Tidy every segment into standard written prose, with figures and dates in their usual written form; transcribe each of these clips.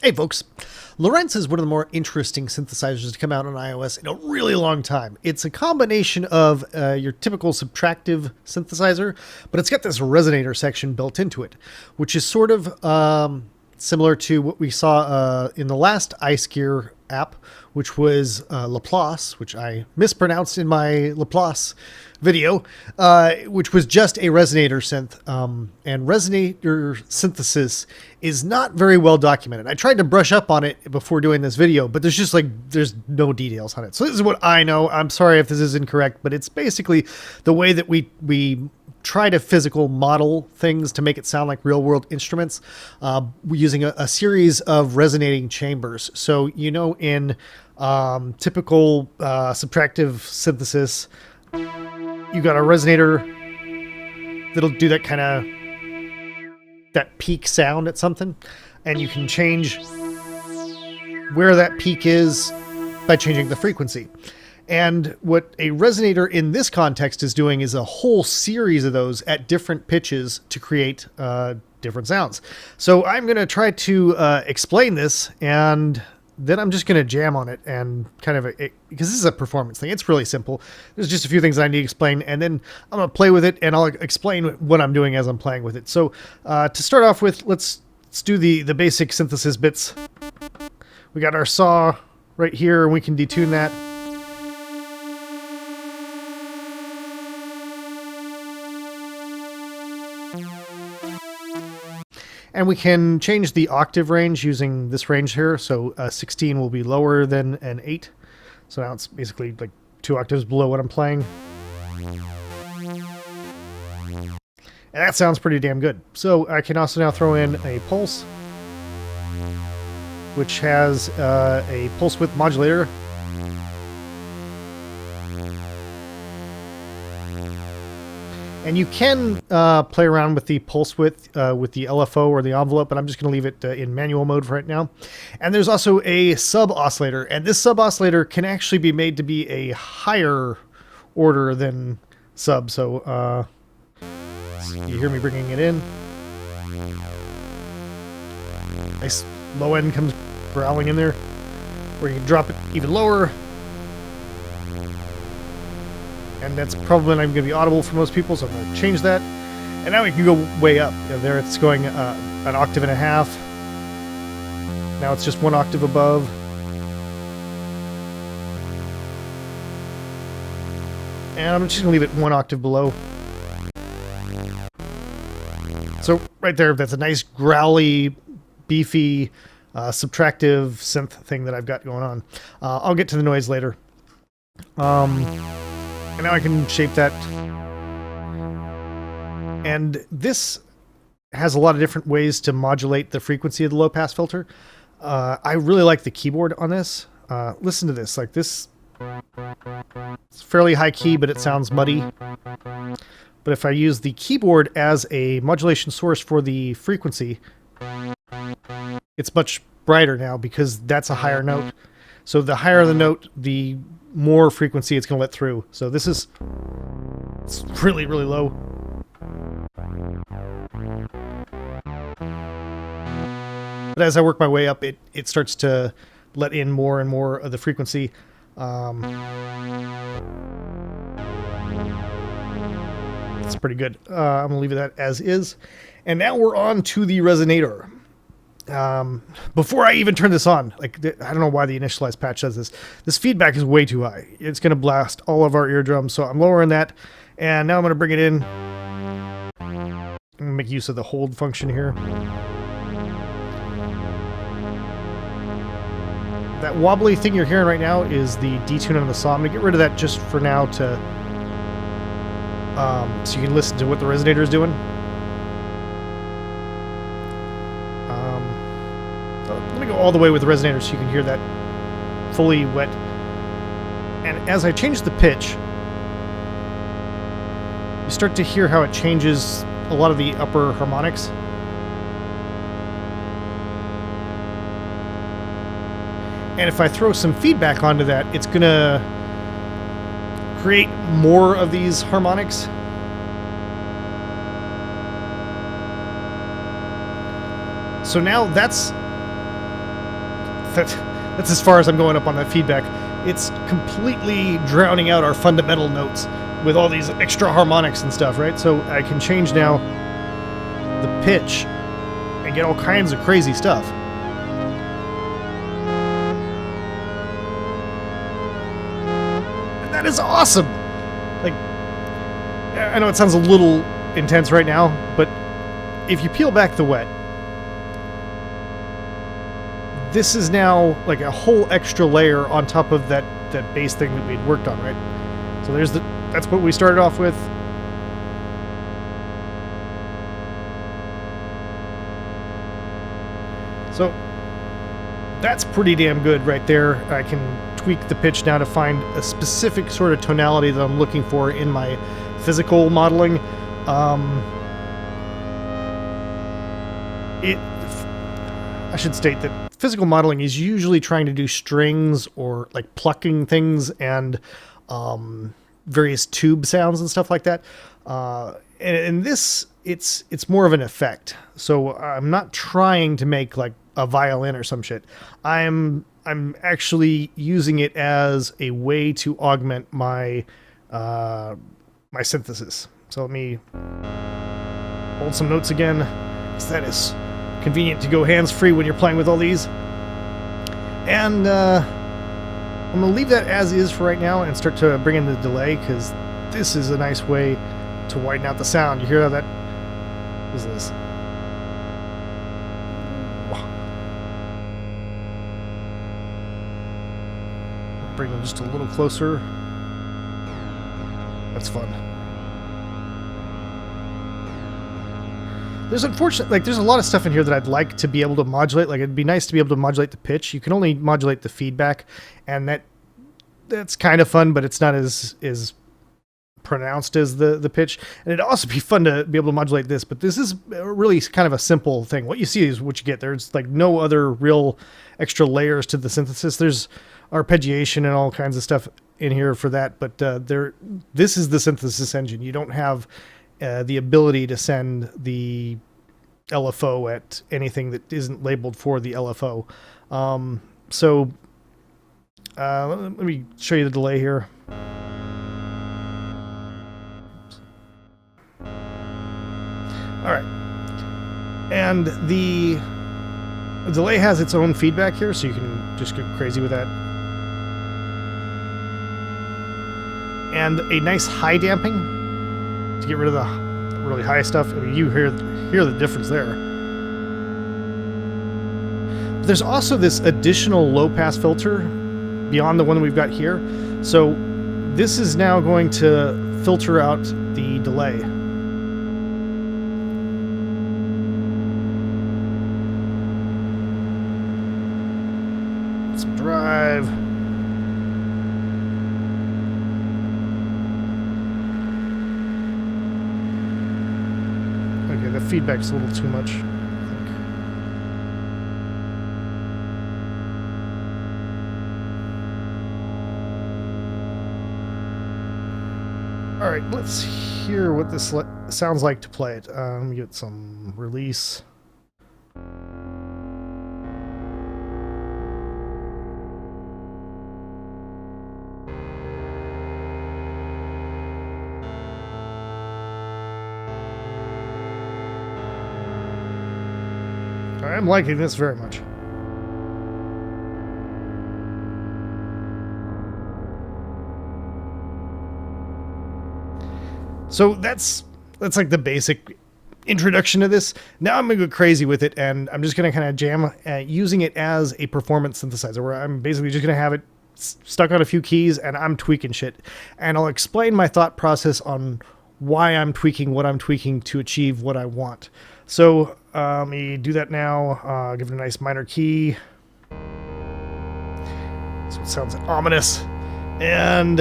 Hey folks, Lorentz is one of the more interesting synthesizers to come out on iOS in a really long time. It's a combination of your typical subtractive synthesizer, but it's got this resonator section built into it, which is sort of similar to what we saw in the last Ice Gear app, which was Laplace, which I mispronounced in my Laplace video, which was just a resonator synth. And resonator synthesis is not very well documented. I tried to brush up on it before doing this video, but there's no details on it. So this is what I know. I'm sorry if this is incorrect, but it's basically the way that we try to physical model things to make it sound like real world instruments, using a series of resonating chambers. So, in typical subtractive synthesis, you got a resonator that'll do that kind of that peak sound at something, and you can change where that peak is by changing the frequency. And what a resonator in this context is doing is a whole series of those at different pitches to create different sounds. So I'm going to try to explain this, and then I'm just going to jam on it and because this is a performance thing. It's really simple. There's just a few things that I need to explain, and then I'm going to play with it, and I'll explain what I'm doing as I'm playing with it. So to start off with, let's do the basic synthesis bits. We got our saw right here, and we can detune that. And we can change the octave range using this range here. So 16 will be lower than an 8. So now it's basically like 2 octaves below what I'm playing. And that sounds pretty damn good. So I can also now throw in a pulse, which has a pulse width modulator. And you can play around with the pulse width with the LFO or the envelope, but I'm just going to leave it in manual mode for right now. And there's also a sub-oscillator, and this sub-oscillator can actually be made to be a higher order than sub. So you hear me bringing it in. Nice low end comes growling in there, or you can drop it even lower. And that's probably not even going to be audible for most people, so I'm going to change that. And now we can go way up. There it's going an octave and a half. Now it's just 1 octave above. And I'm just going to leave it 1 octave below. So right there, that's a nice growly, beefy, subtractive synth thing that I've got going on. I'll get to the noise later. And now I can shape that. And this has a lot of different ways to modulate the frequency of the low pass filter. I really like the keyboard on this. Listen to this. Like this, it's fairly high key, but it sounds muddy. But if I use the keyboard as a modulation source for the frequency, it's much brighter now because that's a higher note. So the higher the note, the more frequency it's going to let through. So this is it's really, really low. But as I work my way up, it starts to let in more and more of the frequency. It's pretty good. I'm going to leave that as is. And now we're on to the resonator. Before I even turn this on, I don't know why the initialized patch says this. This feedback is way too high. It's going to blast all of our eardrums, so I'm lowering that. And now I'm going to bring it in. I'm going to make use of the hold function here. That wobbly thing you're hearing right now is the detune on the saw. I'm going to get rid of that just for now so you can listen to what the resonator is doing. Let me go all the way with the resonator so you can hear that fully wet. And as I change the pitch, you start to hear how it changes a lot of the upper harmonics. And if I throw some feedback onto that, it's going to create more of these harmonics. So now that's that's as far as I'm going up on that feedback. It's completely drowning out our fundamental notes with all these extra harmonics and stuff, right? So I can change now the pitch and get all kinds of crazy stuff. And that is awesome! Like, I know it sounds a little intense right now, but if you peel back the wet, this is now like a whole extra layer on top of that bass thing that we'd worked on, right? So that's what we started off with. So that's pretty damn good right there. I can tweak the pitch now to find a specific sort of tonality that I'm looking for in my physical modeling. I should state that physical modeling is usually trying to do strings or like plucking things and various tube sounds and stuff like that. And this, it's more of an effect. So I'm not trying to make like a violin or some shit. I'm actually using it as a way to augment my my synthesis. So let me hold some notes again, because that is convenient to go hands-free when you're playing with all these. And I'm going to leave that as is for right now and start to bring in the delay, because this is a nice way to widen out the sound. You hear how that... What is this? Bring them just a little closer. That's fun. There's there's a lot of stuff in here that I'd like to be able to modulate. Like, it'd be nice to be able to modulate the pitch. You can only modulate the feedback, and that's kind of fun, but it's not as pronounced as the pitch. And it'd also be fun to be able to modulate this, but this is really kind of a simple thing. What you see is what you get. There's like no other real extra layers to the synthesis. There's arpeggiation and all kinds of stuff in here for that, but this is the synthesis engine. You don't have the ability to send the LFO at anything that isn't labeled for the LFO. So let me show you the delay here. All right. And the delay has its own feedback here, so you can just go crazy with that. And a nice high damping to get rid of the really high stuff. I mean, you hear the difference there. But there's also this additional low-pass filter beyond the one that we've got here. So this is now going to filter out the delay. Some drive. Okay, the feedback's a little too much, I think. All right, let's hear what this sounds like to play it. Let me get some release. I'm liking this very much. So that's like the basic introduction to this. Now I'm gonna go crazy with it, and I'm just gonna kind of jam using it as a performance synthesizer, where I'm basically just gonna have it stuck on a few keys and I'm tweaking shit. And I'll explain my thought process on why I'm tweaking what I'm tweaking to achieve what I want. So let me do that now. Give it a nice minor key. So it sounds ominous. And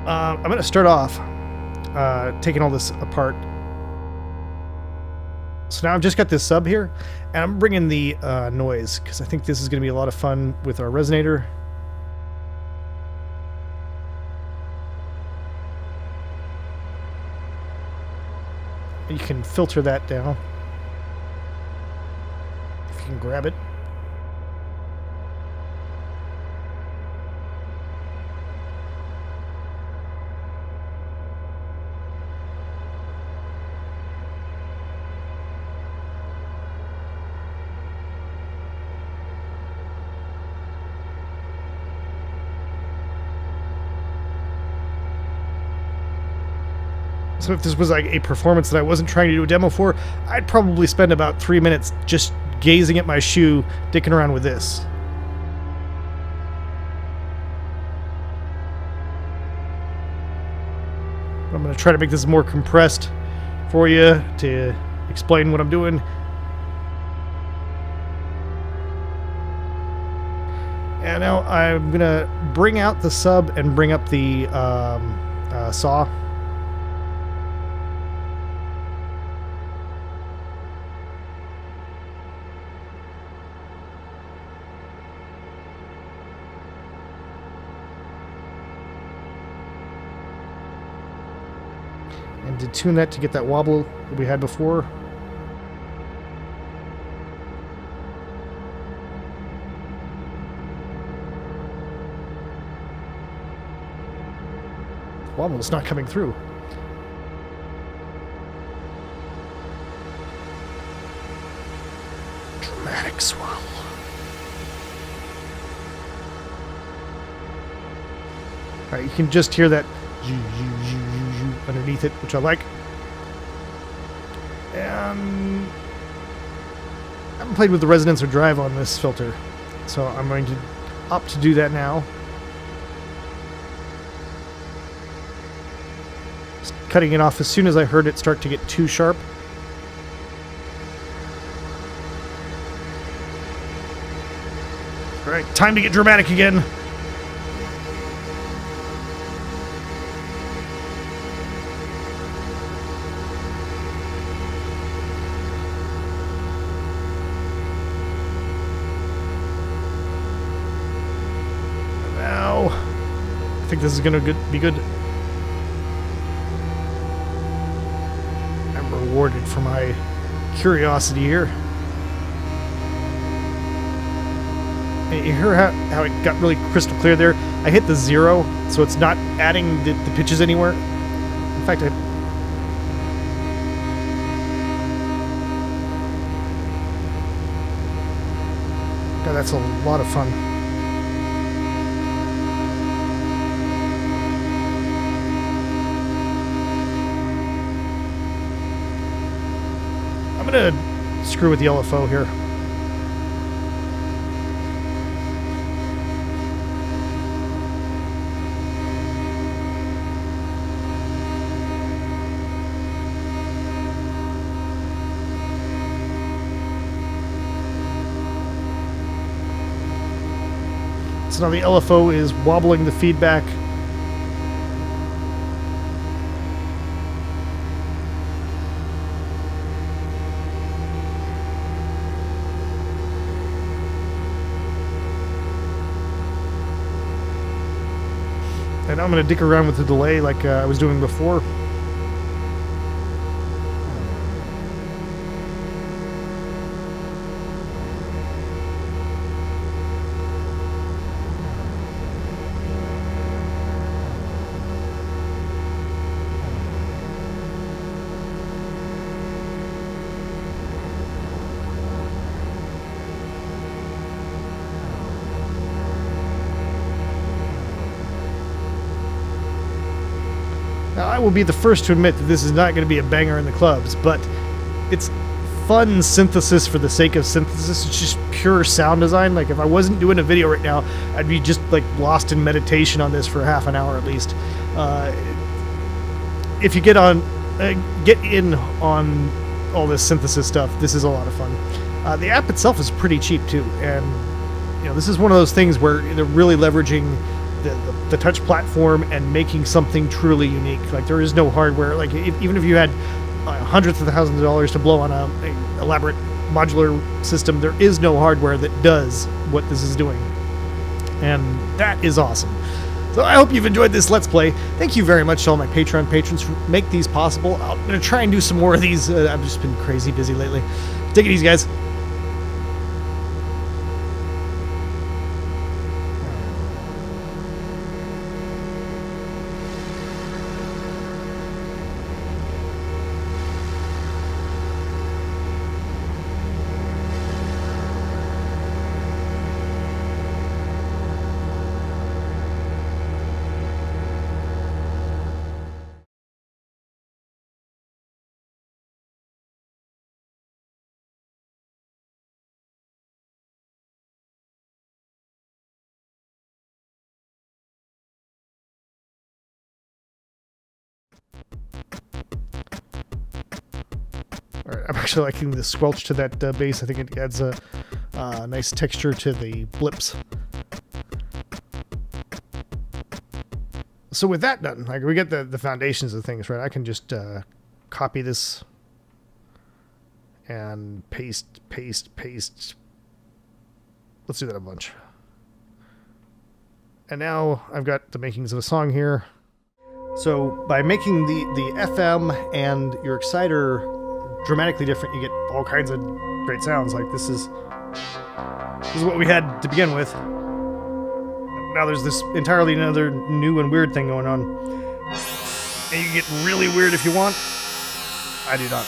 I'm going to start off taking all this apart. So now I've just got this sub here, and I'm bringing the noise, because I think this is going to be a lot of fun with our resonator. You can filter that down if you can grab it. So if this was like a performance that I wasn't trying to do a demo for, I'd probably spend about 3 minutes just gazing at my shoe, dicking around with this. I'm going to try to make this more compressed for you to explain what I'm doing. And now I'm going to bring out the sub and bring up the saw. And to tune that to get that wobble that we had before. Wobble's not coming through. Dramatic swell. Alright, you can just hear that underneath it, which I like. And I haven't played with the resonance or drive on this filter, so I'm going to opt to do that now. Just cutting it off as soon as I heard it start to get too sharp. Alright, time to get dramatic again. I think this is going to be good. I'm rewarded for my curiosity here. And you hear how it got really crystal clear there? I hit the 0, so it's not adding the pitches anywhere. In fact, God, that's a lot of fun. I'm going to screw with the LFO here. So now the LFO is wobbling the feedback. And I'm going to dick around with the delay like I was doing before. Now, I will be the first to admit that this is not going to be a banger in the clubs, but it's fun synthesis for the sake of synthesis. It's just pure sound design. Like, if I wasn't doing a video right now, I'd be just, like, lost in meditation on this for half an hour at least. If you get in on all this synthesis stuff, this is a lot of fun. The app itself is pretty cheap, too, and, you know, this is one of those things where they're really leveraging the touch platform and making something truly unique. Like, there is no hardware. Like, even if you had hundreds of thousands of dollars to blow on a elaborate modular system, there is no hardware that does what this is doing, and that is awesome. So I hope you've enjoyed this Let's Play. Thank you very much to all my Patreon patrons who make these possible. I'm going to try and do some more of these. I've just been crazy busy lately. Take it easy, guys. All right, I'm actually liking the squelch to that bass. I think it adds a nice texture to the blips. So with that done, like we get the foundations of things, right? I can just copy this and paste. Let's do that a bunch. And now I've got the makings of a song here. So by making the FM and your exciter dramatically different, you get all kinds of great sounds. Like this is what we had to begin with. Now there's this entirely another new and weird thing going on. And you can get really weird if you want. I do not.